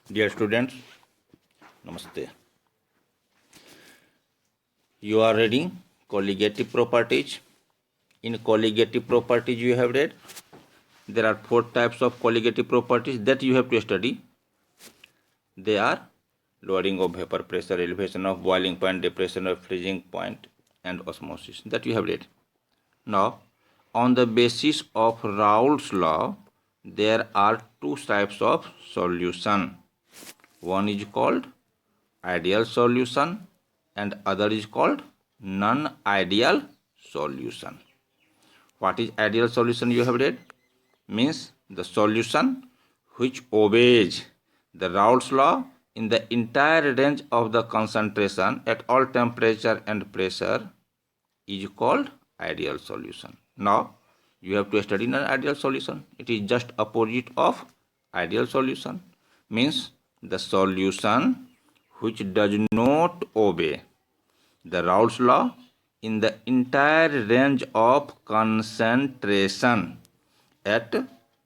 Dear students, Namaste. You are reading colligative properties. In colligative properties you have read, there are 4 types of colligative properties that you have to study. They are lowering of vapor pressure, elevation of boiling point, depression of freezing point, and osmosis. That you have read. Now, on the basis of Raoult's law, there are 2 types of solution. One is called ideal solution and other is called non-ideal solution. What is ideal solution you have read? Means the solution which obeys the Raoult's law in the entire range of the concentration at all temperature and pressure is called ideal solution. Now you have to study non-ideal solution. It is just opposite of ideal solution. Means the solution which does not obey the Raoult's law in the entire range of concentration at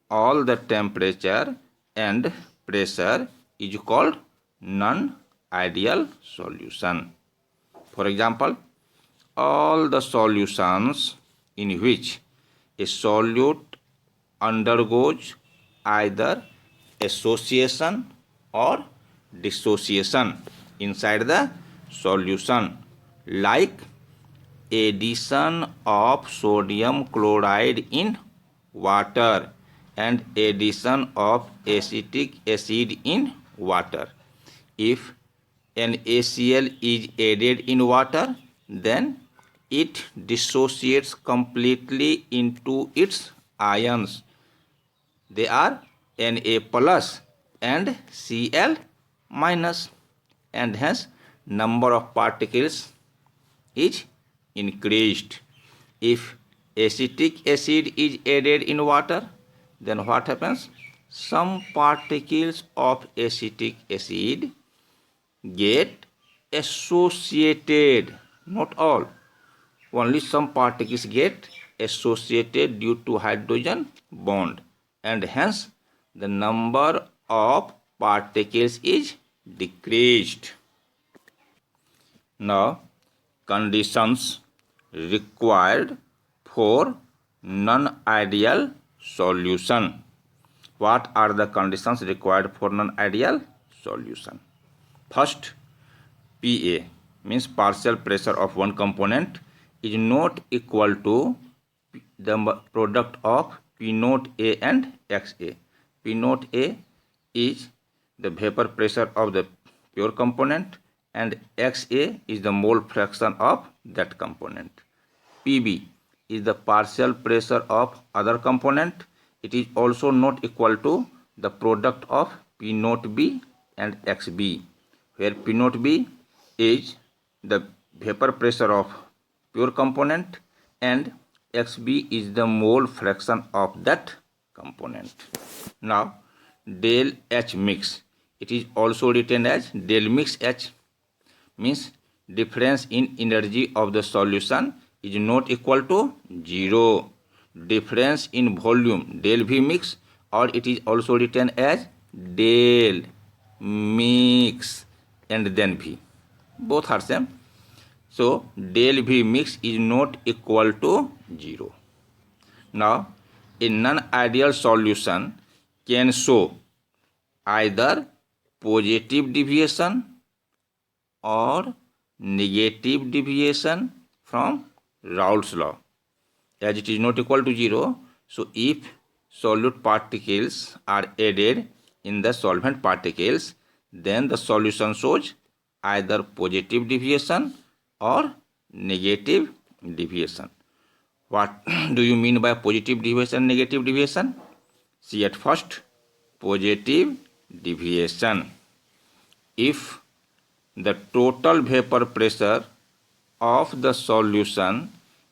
all the temperature and pressure is called non-ideal solution. For example, all the solutions in which a solute undergoes either association or dissociation inside the solution, like addition of sodium chloride in water and addition of acetic acid in water. If NaCl is added in water, then it dissociates completely into its ions. They are Na plus and Cl minus, and hence number of particles is increased. If acetic acid is added in water, then what happens? Some particles of acetic acid get associated, not all, only some particles get associated due to hydrogen bond, and hence the number of particles is decreased. Now, conditions required for non-ideal solution. What are the conditions required for non-ideal solution? First, PA means partial pressure of one component is not equal to the product of P naught A and XA. P naught A is the vapor pressure of the pure component and XA is the mole fraction of that component. PB is the partial pressure of other component. It is also not equal to the product of P naught B and XB, where P naught B is the vapor pressure of pure component and XB is the mole fraction of that component. Now, del H mix, it is also written as del mix H, means difference in energy of the solution is not equal to 0. Difference in volume del V mix, or it is also written as del mix and then V. Both are same. So del V mix is not equal to 0. Now, a non-ideal solution can show either positive deviation or negative deviation from Raoult's law. As it is not equal to 0, so if solute particles are added in the solvent particles, then the solution shows either positive deviation or negative deviation. What do you mean by positive deviation, negative deviation? See at first, positive deviation. If the total vapor pressure of the solution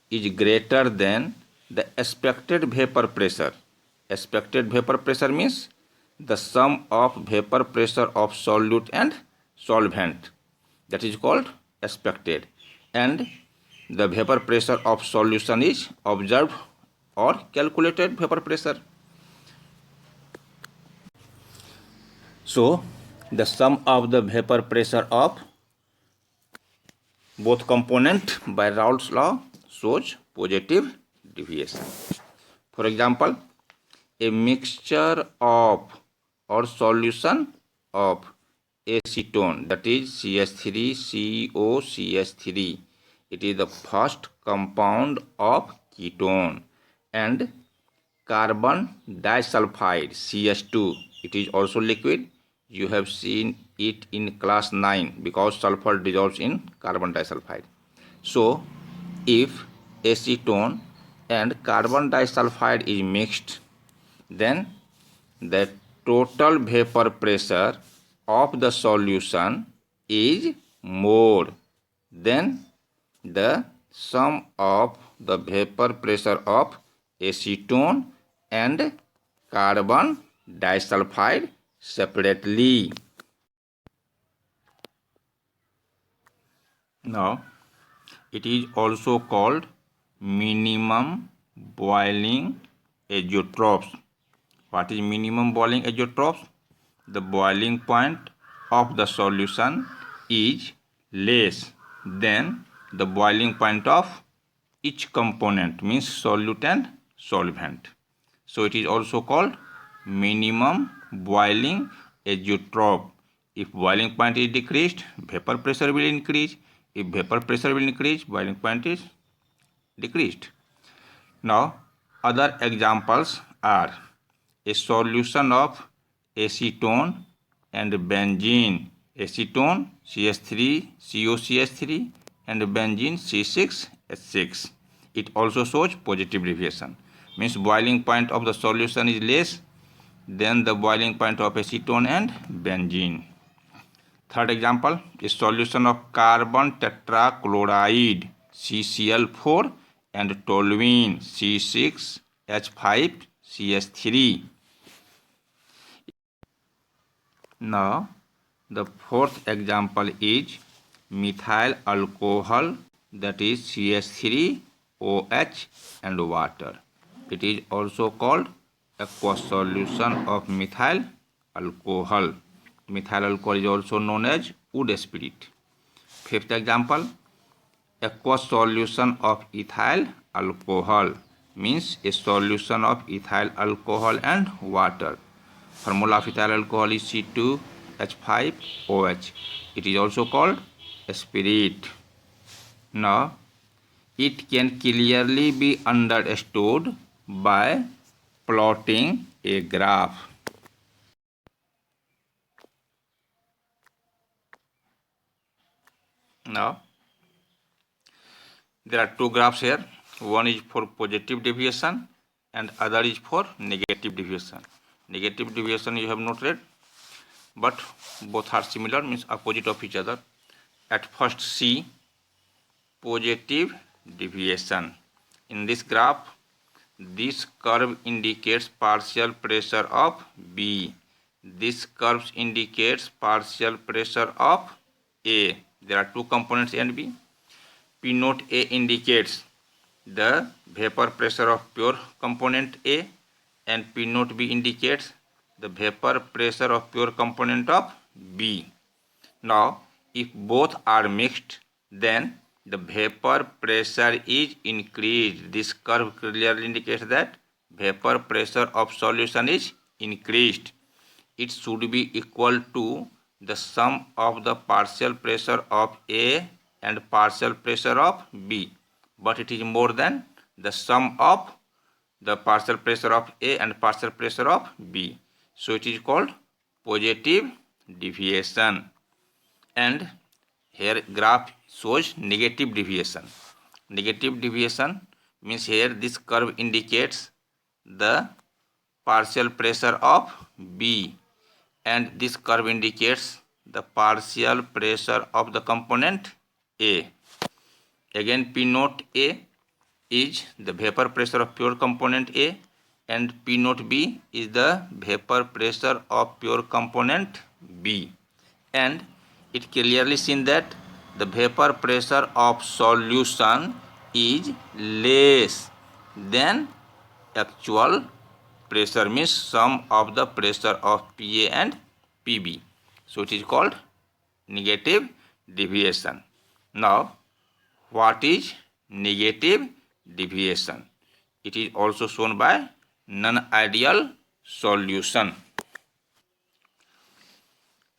is greater than the expected vapor pressure. Expected vapor pressure means the sum of vapor pressure of solute and solvent. That is called expected. And the vapor pressure of solution is observed or calculated vapor pressure. So, The sum of the vapor pressure of both component by Raoult's law shows positive deviation. For example, a mixture of or solution of acetone, that is CH3COCH3. It is the first compound of ketone, and carbon disulfide CH2. It is also liquid. You have seen it in class 9 because sulfur dissolves in carbon disulfide. So, if acetone and carbon disulfide is mixed, then the total vapor pressure of the solution is more than the sum of the vapor pressure of acetone and carbon disulfide separately. Now, it is also called minimum boiling azeotrophs. What is minimum boiling azeotrophs? The boiling point of the solution is less than the boiling point of each component, means solute and solvent. So it is also called minimum boiling azeotroph. If boiling point is decreased, vapor pressure will increase. If vapor pressure will increase, boiling point is decreased. Now, other examples are a solution of acetone and benzene. Acetone CH3 COCH3 and benzene C6H6. It also shows positive deviation. Means boiling point of the solution is less than the boiling point of acetone and benzene. Third example is solution of carbon tetrachloride CCl4 and toluene C6H5CH3. Now, the fourth example is methyl alcohol, that is CH3OH and water. It is also called aqueous solution of methyl alcohol. Methyl alcohol is also known as wood spirit. Fifth example, aqueous solution of ethyl alcohol, means a solution of ethyl alcohol and water. Formula of ethyl alcohol is C2H5OH. It is also called spirit. Now, it can clearly be understood by plotting a graph. Now, there are two graphs here. One is for positive deviation and other is for negative deviation. Negative deviation you have not read, but both are similar, means opposite of each other. At first, see positive deviation. In this graph, this curve indicates partial pressure of B. This curve indicates partial pressure of A. There are two components A and B. P note A indicates the vapor pressure of pure component A, and P note B indicates the vapor pressure of pure component of B. Now, if both are mixed, then the vapor pressure is increased. This curve clearly indicates that vapor pressure of solution is increased. It should be equal to the sum of the partial pressure of A and partial pressure of B, but it is more than the sum of the partial pressure of A and partial pressure of B. So it is called positive deviation. And here graph shows negative deviation. Negative deviation means here this curve indicates the partial pressure of B, and this curve indicates the partial pressure of the component A. Again, P note A is the vapor pressure of pure component A, and P note B is the vapor pressure of pure component B. And it clearly seen that the vapor pressure of solution is less than actual pressure, means sum of the pressure of PA and PB. So it is called negative deviation. Now, what is negative deviation? It is also shown by non-ideal solution.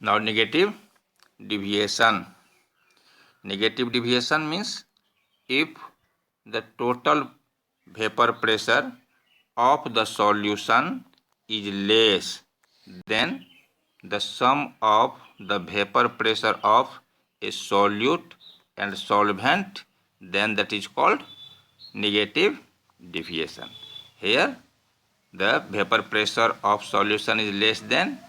Now, negative deviation. Negative deviation means if the total vapor pressure of the solution is less than the sum of the vapor pressure of a solute and solvent, then that is called negative deviation. Here the vapor pressure of solution is less than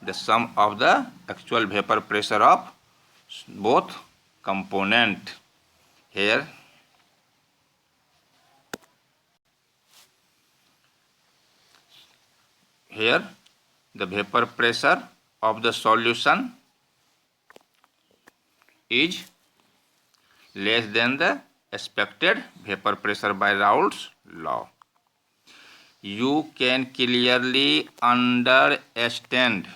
the sum of the actual vapor pressure of both component. Here the vapor pressure of the solution is less than the expected vapor pressure by Raoult's law. You can clearly understand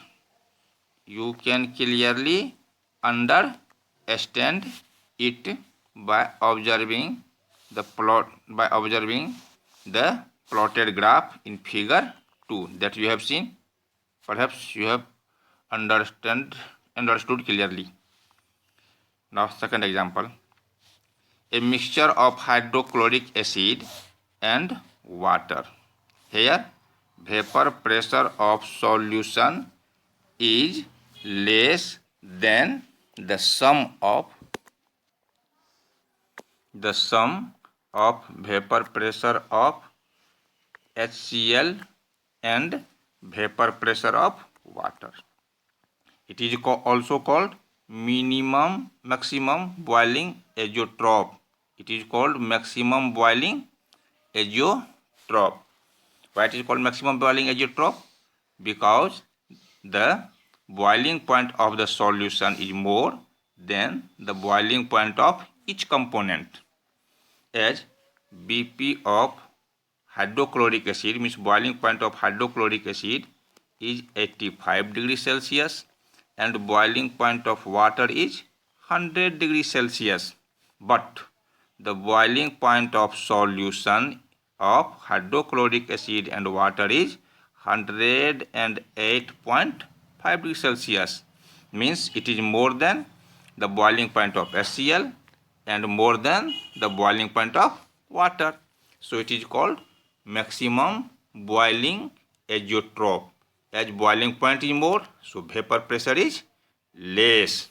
it by observing the plotted graph in figure 2 that you have seen. Perhaps you have understood clearly. Now, second example. A mixture of hydrochloric acid and water. Here, vapor pressure of solution is less than the sum of vapor pressure of HCl and vapor pressure of water. It is also called maximum boiling azeotrope. It is called maximum boiling azeotrope. Why it is called maximum boiling azeotrope? Because the boiling point of the solution is more than the boiling point of each component. As BP of hydrochloric acid means boiling point of hydrochloric acid is 85 degrees Celsius and boiling point of water is 100 degrees Celsius. But the boiling point of solution of hydrochloric acid and water is 108.5 degrees Celsius. Means it is more than the boiling point of HCl and more than the boiling point of water. So it is called maximum boiling azeotrope. As boiling point is more, so vapor pressure is less.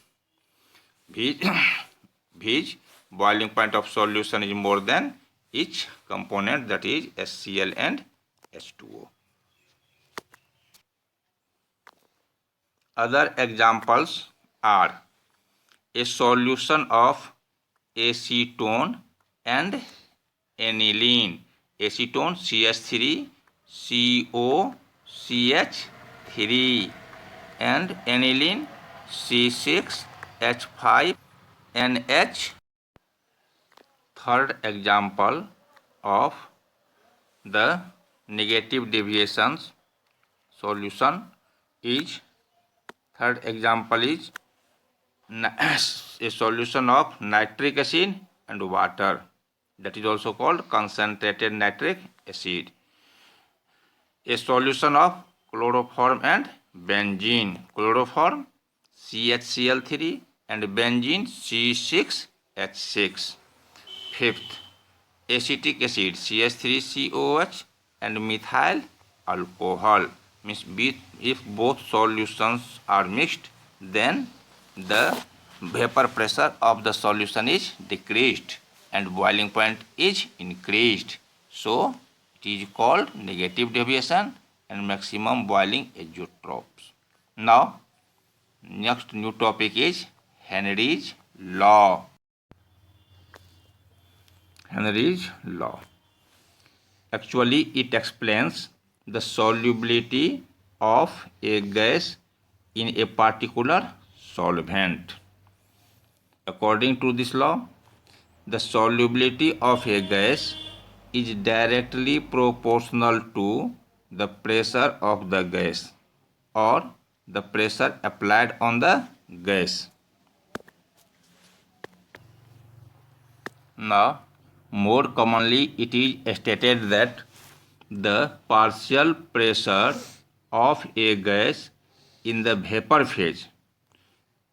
Which boiling point of solution is more than each component, that is HCl and H2O. Other examples are a solution of acetone and aniline. Acetone CH3COCH3 and aniline C6H5NH. Third example of the negative deviations solution is a solution of nitric acid and water. That is also called concentrated nitric acid. A solution of chloroform and benzene. Chloroform CHCl3 and benzene C6H6. Fifth, acetic acid CH3COH and methyl alcohol. Means if both solutions are mixed, then the vapor pressure of the solution is decreased and boiling point is increased. So it is called negative deviation and maximum boiling azeotropes. Now, next new topic is Henry's law. Henry's law. Actually, it explains the solubility of a gas in a particular solvent. According to this law, the solubility of a gas is directly proportional to the pressure of the gas or the pressure applied on the gas. Now, more commonly it is stated that the partial pressure of a gas in the vapor phase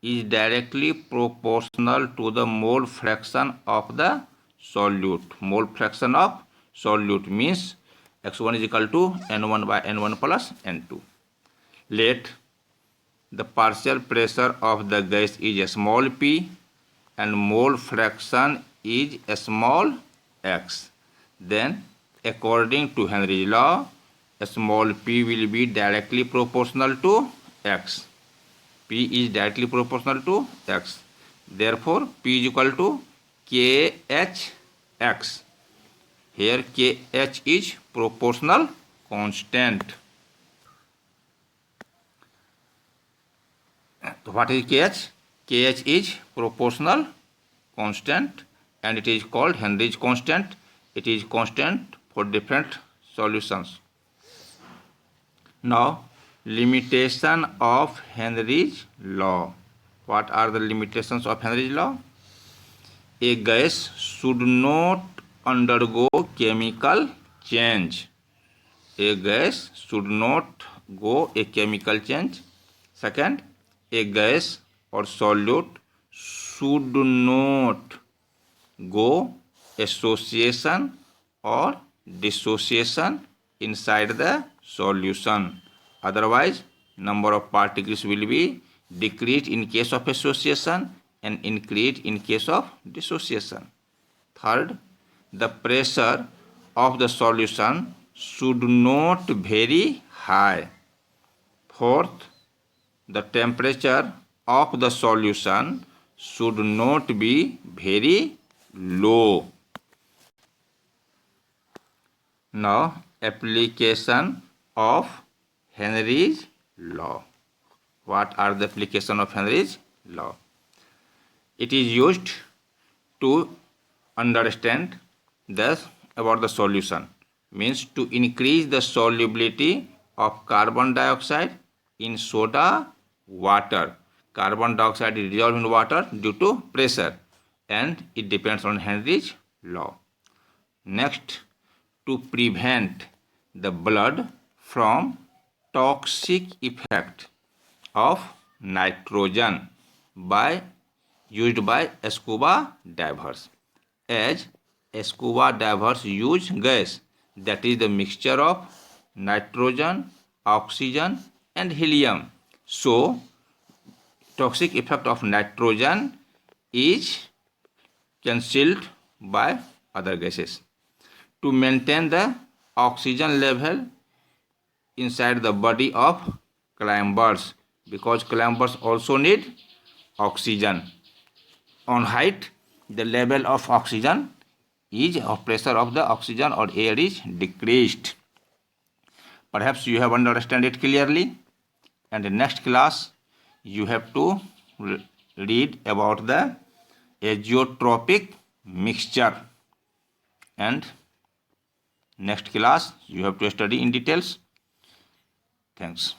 is directly proportional to the mole fraction of the solute. Mole fraction of solute means x1 is equal to n1 by n1 plus n2. Let the partial pressure of the gas is a small p and mole fraction is a small x. Then, according to Henry's law, a small p will be directly proportional to x. P is directly proportional to x. Therefore, P is equal to KHX. Here KH is proportional constant. So what is KH? KH is proportional constant and it is called Henry's constant. It is constant for different solutions. Now, limitation of Henry's law. What are the limitations of Henry's law? A gas should not undergo chemical change. A gas should not go a chemical change. Second, a gas or solute should not go association or dissociation inside the solution. Otherwise, number of particles will be decreased in case of association and increased in case of dissociation. Third, the pressure of the solution should not vary high. Fourth, the temperature of the solution should not be very low. Now, application of Henry's law. What are the application of Henry's law? It is used to understand about the solution. Means to increase the solubility of carbon dioxide in soda water. Carbon dioxide is dissolved in water due to pressure and it depends on Henry's law. Next, to prevent the blood from toxic effect of nitrogen used by scuba divers. As scuba divers use gas that is the mixture of nitrogen, oxygen and helium. So, toxic effect of nitrogen is cancelled by other gases. To maintain the oxygen level inside the body of climbers, because climbers also need oxygen. On height, the level of oxygen is, or pressure of the oxygen or air is decreased. Perhaps you have understood it clearly. And in next class, you have to read about the azeotropic mixture. And next class, you have to study in details. Thanks.